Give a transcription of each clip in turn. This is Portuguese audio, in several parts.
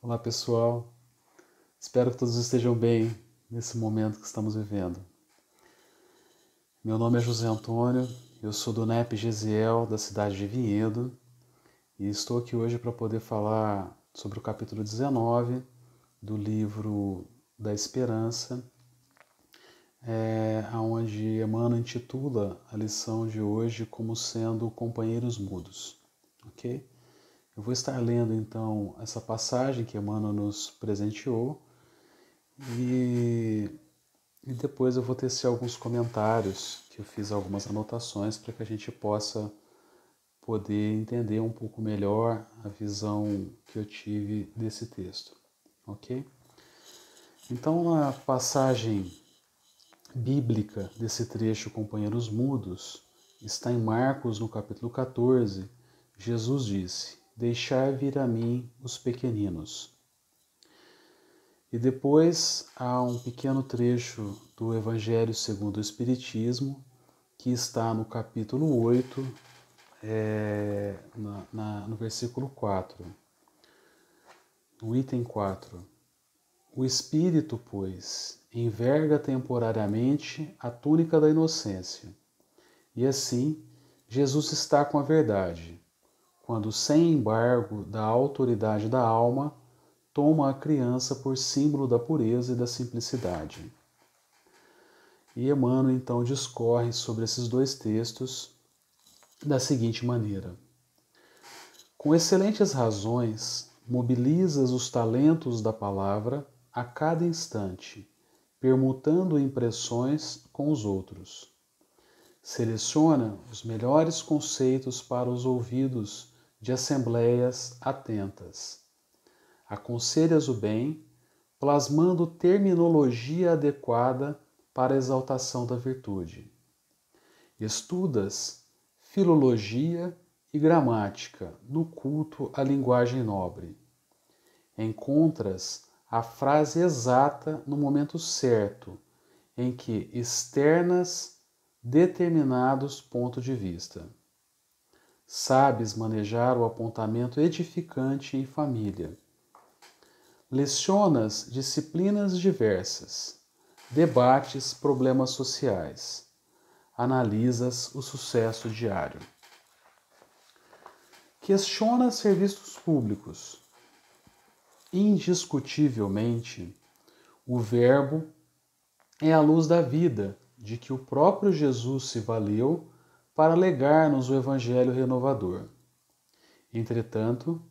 Olá pessoal, espero que todos estejam bem nesse momento que estamos vivendo. Meu nome é José Antônio, eu sou do NEP Gesiel, da cidade de Vinhedo, e estou aqui hoje para poder falar sobre o capítulo 19 do livro da Esperança, onde Emmanuel intitula a lição de hoje como sendo companheiros mudos, ok? Eu vou estar lendo então essa passagem que Emmanuel nos presenteou e depois eu vou tecer alguns comentários, que eu fiz algumas anotações para que a gente possa poder entender um pouco melhor a visão que eu tive desse texto, ok? Então, na passagem bíblica desse trecho Companheiros Mudos, está em Marcos, no capítulo 14, Jesus disse: "Deixai vir a mim os pequeninos." E depois há um pequeno trecho do Evangelho segundo o Espiritismo, que está no capítulo 8, no versículo 4, no item 4. "O Espírito, pois, enverga temporariamente a túnica da inocência, e assim Jesus está com a verdade, quando, sem embargo da autoridade da alma, toma a criança por símbolo da pureza e da simplicidade." E Emmanuel então discorre sobre esses dois textos da seguinte maneira: "Com excelentes razões, mobilizas os talentos da palavra a cada instante, permutando impressões com os outros. Seleciona os melhores conceitos para os ouvidos de assembleias atentas. Aconselhas o bem, plasmando terminologia adequada para a exaltação da virtude. Estudas filologia e gramática no culto à linguagem nobre. Encontras a frase exata no momento certo, em que externas determinados pontos de vista. Sabes manejar o apontamento edificante em família. Lecionas disciplinas diversas, debates problemas sociais, analisas o sucesso diário. Questionas serviços públicos. Indiscutivelmente, o Verbo é a luz da vida, de que o próprio Jesus se valeu para legar-nos o Evangelho renovador. Entretanto,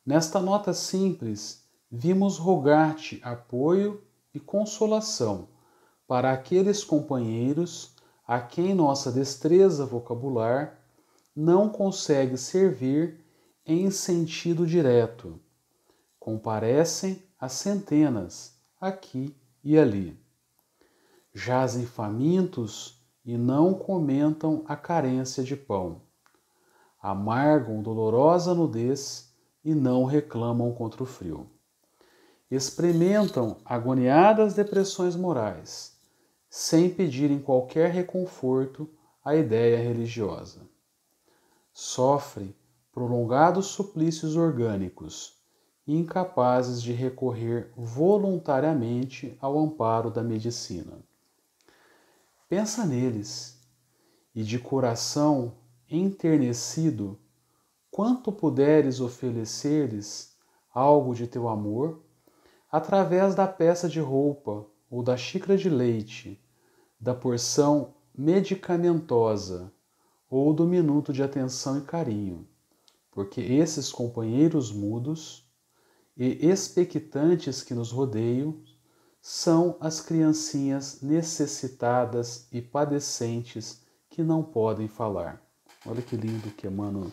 nesta nota simples, vimos rogar-te apoio e consolação para aqueles companheiros a quem nossa destreza vocabular não consegue servir em sentido direto. Comparecem a centenas, aqui e ali. Jazem famintos e não comentam a carência de pão. Amargam dolorosa nudez e não reclamam contra o frio. Experimentam agoniadas depressões morais, sem pedirem qualquer reconforto à ideia religiosa. Sofrem prolongados suplícios orgânicos, incapazes de recorrer voluntariamente ao amparo da medicina. Pensa neles, e de coração enternecido, quanto puderes oferecer-lhes algo de teu amor, através da peça de roupa ou da xícara de leite, da porção medicamentosa ou do minuto de atenção e carinho, porque esses companheiros mudos e expectantes que nos rodeiam são as criancinhas necessitadas e padecentes que não podem falar. Olha que lindo que Emmanuel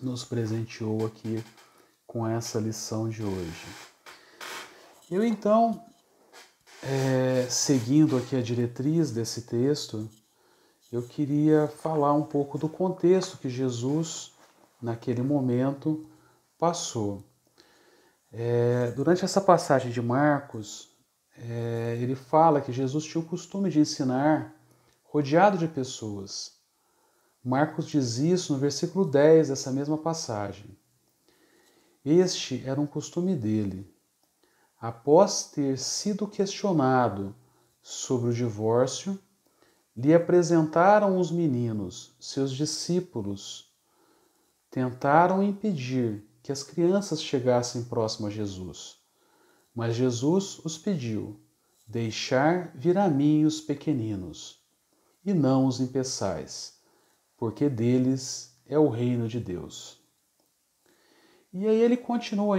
nos presenteou aqui com essa lição de hoje. Eu então, seguindo aqui a diretriz desse texto, eu queria falar um pouco do contexto que Jesus, naquele momento, passou. Durante essa passagem de Marcos, ele fala que Jesus tinha o costume de ensinar rodeado de pessoas. Marcos diz isso no versículo 10 dessa mesma passagem. Este era um costume dele. Após ter sido questionado sobre o divórcio, lhe apresentaram os meninos, seus discípulos. Tentaram impedir que as crianças chegassem próximo a Jesus, mas Jesus os pediu: deixar vir a mim os pequeninos, e não os impeçais, porque deles é o reino de Deus. E aí ele continua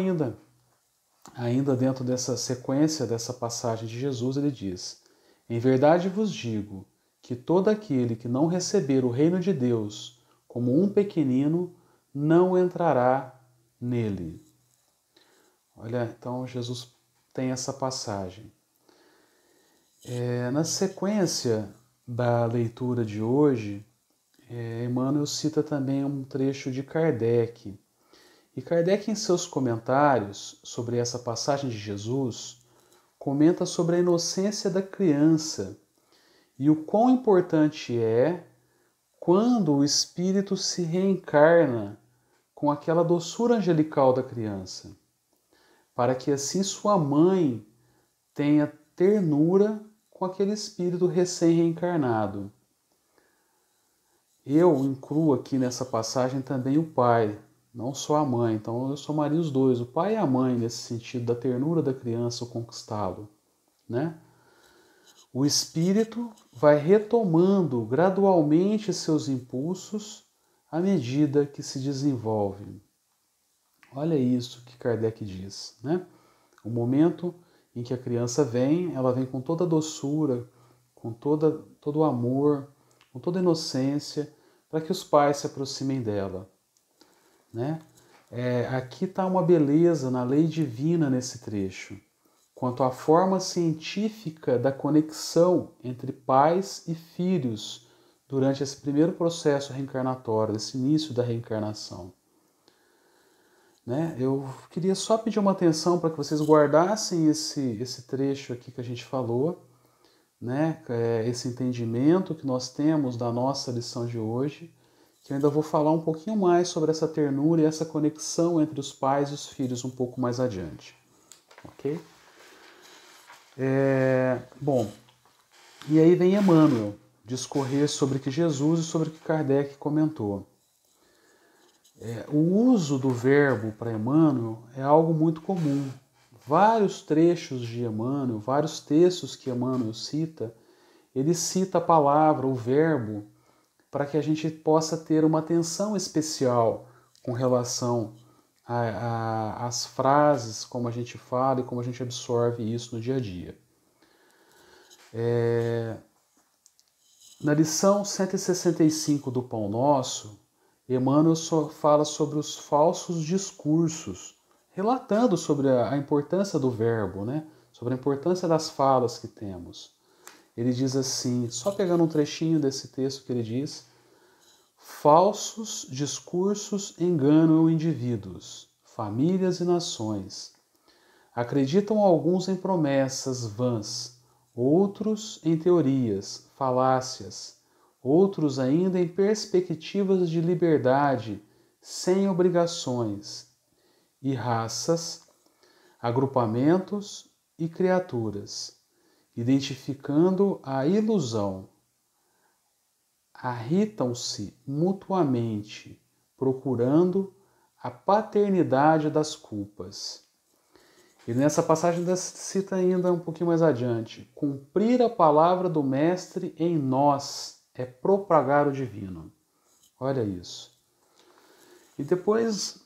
ainda dentro dessa sequência, dessa passagem de Jesus, ele diz: em verdade vos digo que todo aquele que não receber o reino de Deus como um pequenino, não entrará nele. Olha, então Jesus tem essa passagem. Na sequência da leitura de hoje, Emmanuel cita também um trecho de Kardec. E Kardec, em seus comentários sobre essa passagem de Jesus, comenta sobre a inocência da criança e o quão importante é quando o espírito se reencarna com aquela doçura angelical da criança, para que assim sua mãe tenha ternura com aquele espírito recém-reencarnado. Eu incluo aqui nessa passagem também o pai, não só a mãe. Então eu somaria os dois, o pai e a mãe, nesse sentido da ternura da criança ao conquistá-lo, né? O espírito vai retomando gradualmente seus impulsos à medida que se desenvolve. Olha isso que Kardec diz, né? O momento em que a criança vem, ela vem com toda a doçura, com todo o amor, com toda a inocência, para que os pais se aproximem dela, né? Aqui está uma beleza na lei divina nesse trecho, quanto à forma científica da conexão entre pais e filhos durante esse primeiro processo reencarnatório, esse início da reencarnação. Né? Eu queria só pedir uma atenção para que vocês guardassem esse trecho aqui que a gente falou, né? Esse entendimento que nós temos da nossa lição de hoje, que eu ainda vou falar um pouquinho mais sobre essa ternura e essa conexão entre os pais e os filhos um pouco mais adiante. Ok? Bom, e aí vem Emmanuel discorrer sobre que Jesus e sobre o que Kardec comentou. O uso do verbo para Emmanuel é algo muito comum. Vários trechos de Emmanuel, vários textos que Emmanuel cita, ele cita a palavra, o verbo, para que a gente possa ter uma atenção especial com relação às frases, como a gente fala e como a gente absorve isso no dia a dia. Na lição 165 do Pão Nosso, Emmanuel só fala sobre os falsos discursos, relatando sobre a importância do verbo, né? Sobre a importância das falas que temos. Ele diz assim, só pegando um trechinho desse texto que ele diz: falsos discursos enganam indivíduos, famílias e nações. Acreditam alguns em promessas vãs, outros em teorias, falácias, outros ainda em perspectivas de liberdade, sem obrigações, e raças, agrupamentos e criaturas, identificando a ilusão. Irritam-se mutuamente, procurando a paternidade das culpas. E nessa passagem cita ainda um pouquinho mais adiante: cumprir a palavra do Mestre em nós é propagar o divino. Olha isso. E depois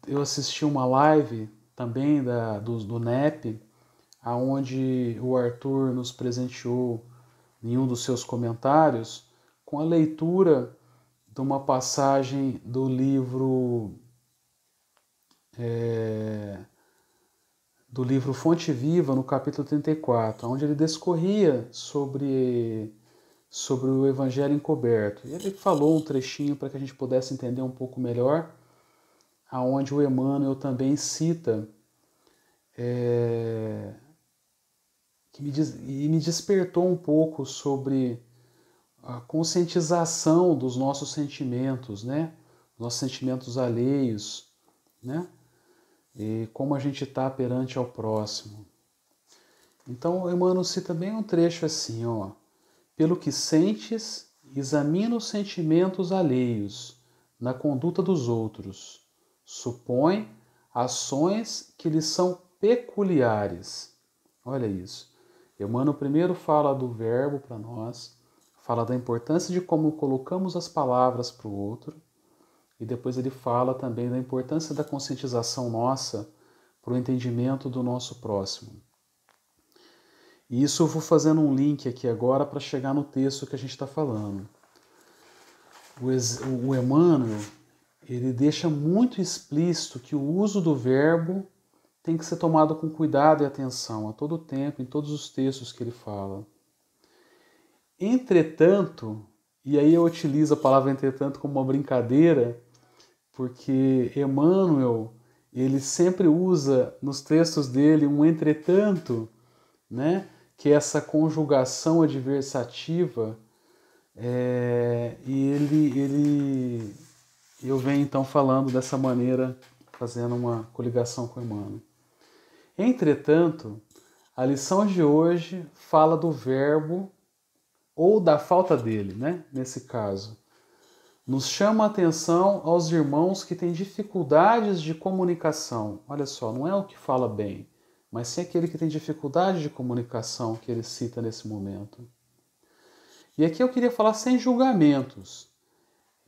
eu assisti uma live também do NEP, onde o Arthur nos presenteou em um dos seus comentários com a leitura de uma passagem do livro Fonte Viva, no capítulo 34, onde ele discorria sobre o Evangelho encoberto. E ele falou um trechinho para que a gente pudesse entender um pouco melhor, aonde o Emmanuel também cita e me despertou um pouco sobre a conscientização dos nossos sentimentos, né? nossos sentimentos alheios, né? E como a gente está perante ao próximo. Então, Emmanuel cita bem um trecho assim, ó. Pelo que sentes, examina os sentimentos alheios na conduta dos outros. Supõe ações que lhes são peculiares. Olha isso. Emmanuel primeiro fala do verbo para nós, fala da importância de como colocamos as palavras para o outro, e depois ele fala também da importância da conscientização nossa para o entendimento do nosso próximo. E isso eu vou fazendo um link aqui agora para chegar no texto que a gente está falando. O Emmanuel, ele deixa muito explícito que o uso do verbo tem que ser tomado com cuidado e atenção a todo tempo, em todos os textos que ele fala. Entretanto, e aí eu utilizo a palavra entretanto como uma brincadeira, porque Emmanuel, ele sempre usa nos textos dele um entretanto, né? Que é essa conjugação adversativa, e eu venho então falando dessa maneira, fazendo uma coligação com Emmanuel. Entretanto, a lição de hoje fala do verbo ou da falta dele, né? Nesse caso. Nos chama a atenção aos irmãos que têm dificuldades de comunicação. Olha só, não é o que fala bem, mas sim aquele que tem dificuldade de comunicação que ele cita nesse momento. E aqui eu queria falar sem julgamentos,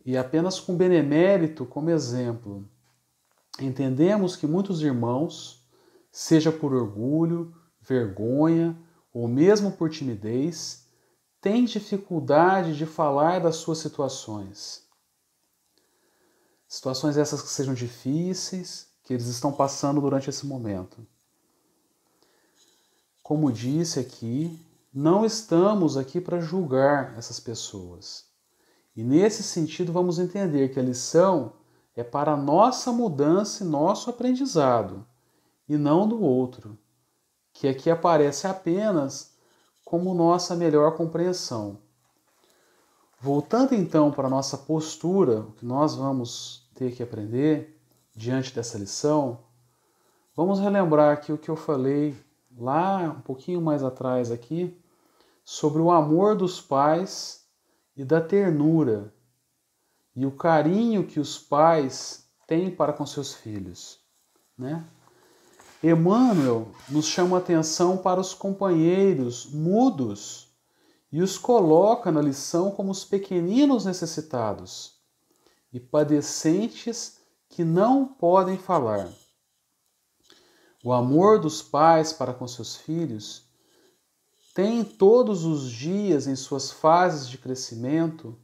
e apenas com benemérito como exemplo. Entendemos que muitos irmãos, seja por orgulho, vergonha ou mesmo por timidez, têm dificuldade de falar das suas situações. Situações essas que sejam difíceis, que eles estão passando durante esse momento. Como disse aqui, não estamos aqui para julgar essas pessoas. E nesse sentido vamos entender que a lição é para a nossa mudança e nosso aprendizado, e não do outro, que aqui aparece apenas como nossa melhor compreensão. Voltando então para a nossa postura, o que nós vamos ter que aprender diante dessa lição, vamos relembrar aqui o que eu falei lá um pouquinho mais atrás aqui, sobre o amor dos pais e da ternura e o carinho que os pais têm para com seus filhos, né? Emmanuel nos chama a atenção para os companheiros mudos e os coloca na lição como os pequeninos necessitados e padecentes que não podem falar. O amor dos pais para com seus filhos tem todos os dias em suas fases de crescimento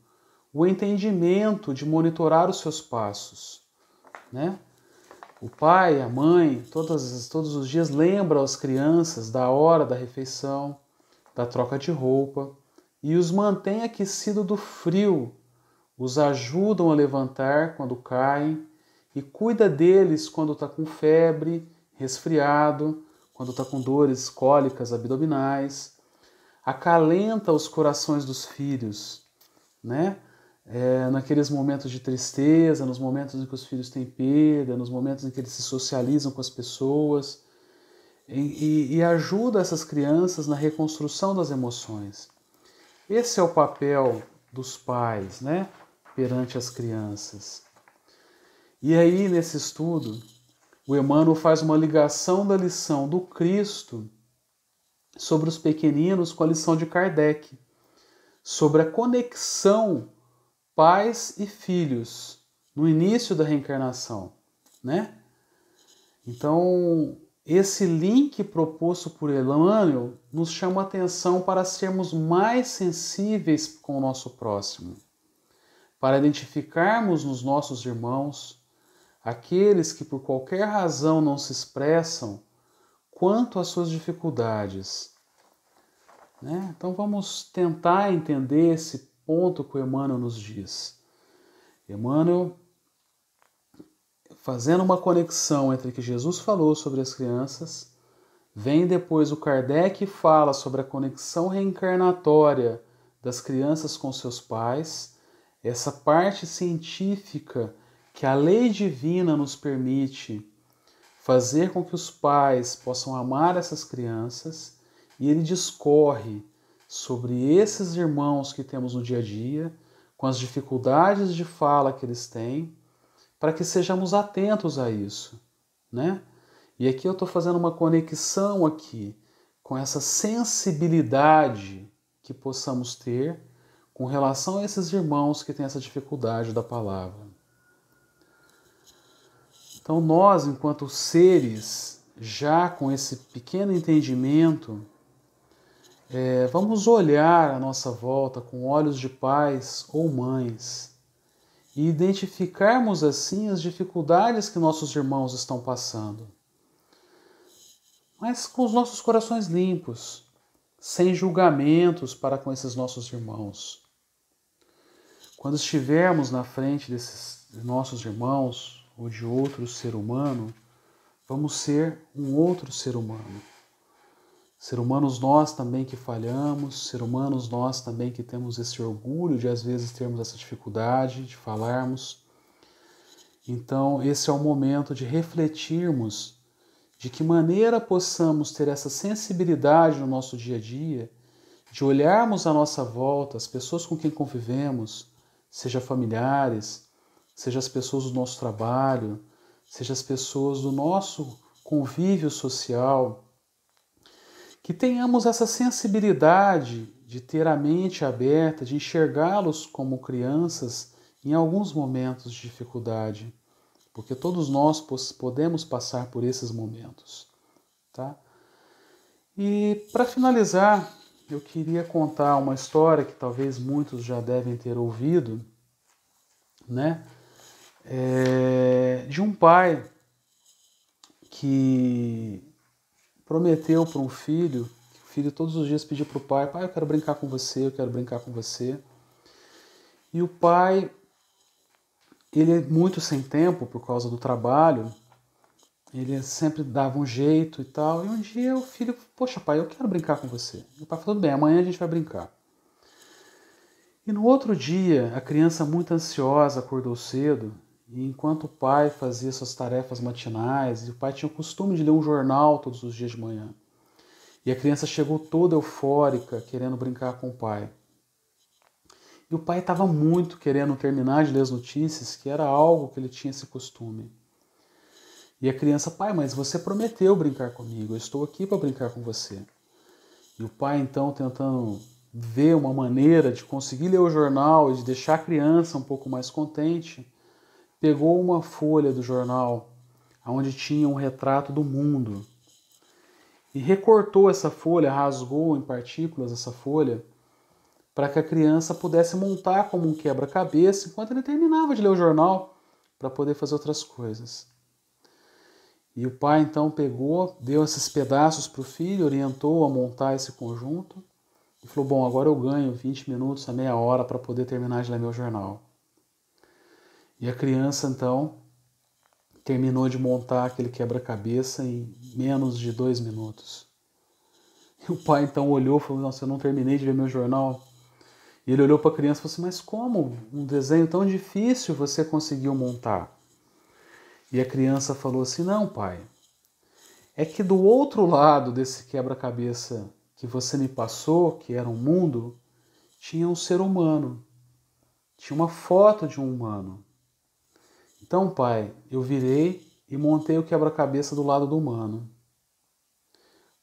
o entendimento de monitorar os seus passos, né? O pai, a mãe, todos os dias lembra as crianças da hora da refeição, da troca de roupa e os mantém aquecidos do frio, os ajudam a levantar quando caem e cuida deles quando está com febre, resfriado, quando está com dores cólicas abdominais, acalenta os corações dos filhos, né? Naqueles momentos de tristeza, nos momentos em que os filhos têm perda, nos momentos em que eles se socializam com as pessoas, e ajuda essas crianças na reconstrução das emoções. Esse é o papel dos pais, né? Perante as crianças. E aí, nesse estudo, o Emmanuel faz uma ligação da lição do Cristo sobre os pequeninos com a lição de Kardec, sobre a conexão pais e filhos no início da reencarnação, né? Então, esse link proposto por Emmanuel nos chama a atenção para sermos mais sensíveis com o nosso próximo, para identificarmos nos nossos irmãos aqueles que por qualquer razão não se expressam quanto às suas dificuldades, né? Então vamos tentar entender esse ponto que o Emmanuel nos diz. Emmanuel, fazendo uma conexão entre o que Jesus falou sobre as crianças, vem depois o Kardec e fala sobre a conexão reencarnatória das crianças com seus pais, essa parte científica que a lei divina nos permite fazer com que os pais possam amar essas crianças, e ele discorre sobre esses irmãos que temos no dia a dia, com as dificuldades de fala que eles têm, para que sejamos atentos a isso, né? E aqui eu estou fazendo uma conexão aqui com essa sensibilidade que possamos ter com relação a esses irmãos que têm essa dificuldade da palavra. Então nós, enquanto seres, já com esse pequeno entendimento, vamos olhar à nossa volta com olhos de pais ou mães e identificarmos assim as dificuldades que nossos irmãos estão passando. Mas com os nossos corações limpos, sem julgamentos para com esses nossos irmãos. Quando estivermos na frente desses nossos irmãos ou de outro ser humano, vamos ser um outro ser humano. Ser humanos nós também que falhamos, ser humanos nós também que temos esse orgulho de às vezes termos essa dificuldade de falarmos. Então esse é o momento de refletirmos de que maneira possamos ter essa sensibilidade no nosso dia a dia, de olharmos à nossa volta as pessoas com quem convivemos, seja familiares, seja as pessoas do nosso trabalho, seja as pessoas do nosso convívio social, que tenhamos essa sensibilidade de ter a mente aberta, de enxergá-los como crianças em alguns momentos de dificuldade, porque todos nós podemos passar por esses momentos, tá? E para finalizar, eu queria contar uma história que talvez muitos já devem ter ouvido, né? De um pai que prometeu para um filho, que o filho todos os dias pedia para o pai, pai, eu quero brincar com você, eu quero brincar com você. E o pai, ele é muito sem tempo por causa do trabalho, ele sempre dava um jeito e tal, e um dia o filho, poxa pai, eu quero brincar com você. E o pai falou, tudo bem, amanhã a gente vai brincar. E no outro dia, a criança muito ansiosa acordou cedo, e enquanto o pai fazia suas tarefas matinais, e o pai tinha o costume de ler um jornal todos os dias de manhã, e a criança chegou toda eufórica, querendo brincar com o pai. E o pai estava muito querendo terminar de ler as notícias, que era algo que ele tinha esse costume. E a criança, pai, mas você prometeu brincar comigo, eu estou aqui para brincar com você. E o pai, então, tentando ver uma maneira de conseguir ler o jornal e de deixar a criança um pouco mais contente, pegou uma folha do jornal onde tinha um retrato do mundo e recortou essa folha, rasgou em partículas essa folha para que a criança pudesse montar como um quebra-cabeça enquanto ele terminava de ler o jornal para poder fazer outras coisas. E o pai então pegou, deu esses pedaços para o filho, orientou a montar esse conjunto e falou, bom, agora eu ganho 20 minutos a meia hora para poder terminar de ler meu jornal. E a criança, então, terminou de montar aquele quebra-cabeça em menos de 2 minutos. E o pai, então, olhou e falou, nossa, eu não terminei de ver meu jornal. E ele olhou para a criança e falou assim, mas como um desenho tão difícil você conseguiu montar? E a criança falou assim, não, pai, é que do outro lado desse quebra-cabeça que você me passou, que era um mundo, tinha um ser humano. Tinha uma foto de um humano. Então, pai, eu virei e montei o quebra-cabeça do lado do humano.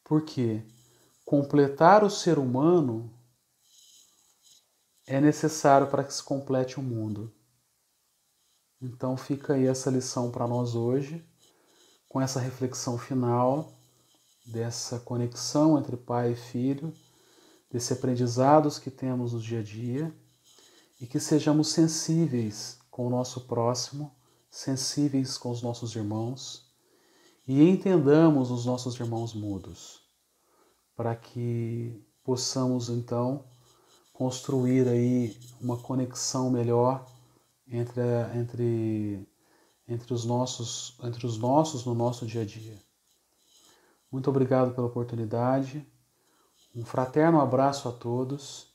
Por quê? Completar o ser humano é necessário para que se complete o mundo. Então fica aí essa lição para nós hoje, com essa reflexão final, dessa conexão entre pai e filho, desses aprendizados que temos no dia a dia, e que sejamos sensíveis com o nosso próximo, sensíveis com os nossos irmãos, e entendamos os nossos irmãos mudos, para que possamos então construir aí uma conexão melhor entre os nossos no nosso dia a dia. Muito obrigado pela oportunidade, um fraterno abraço a todos,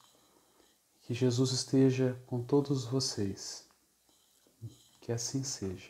que Jesus esteja com todos vocês. Que assim seja.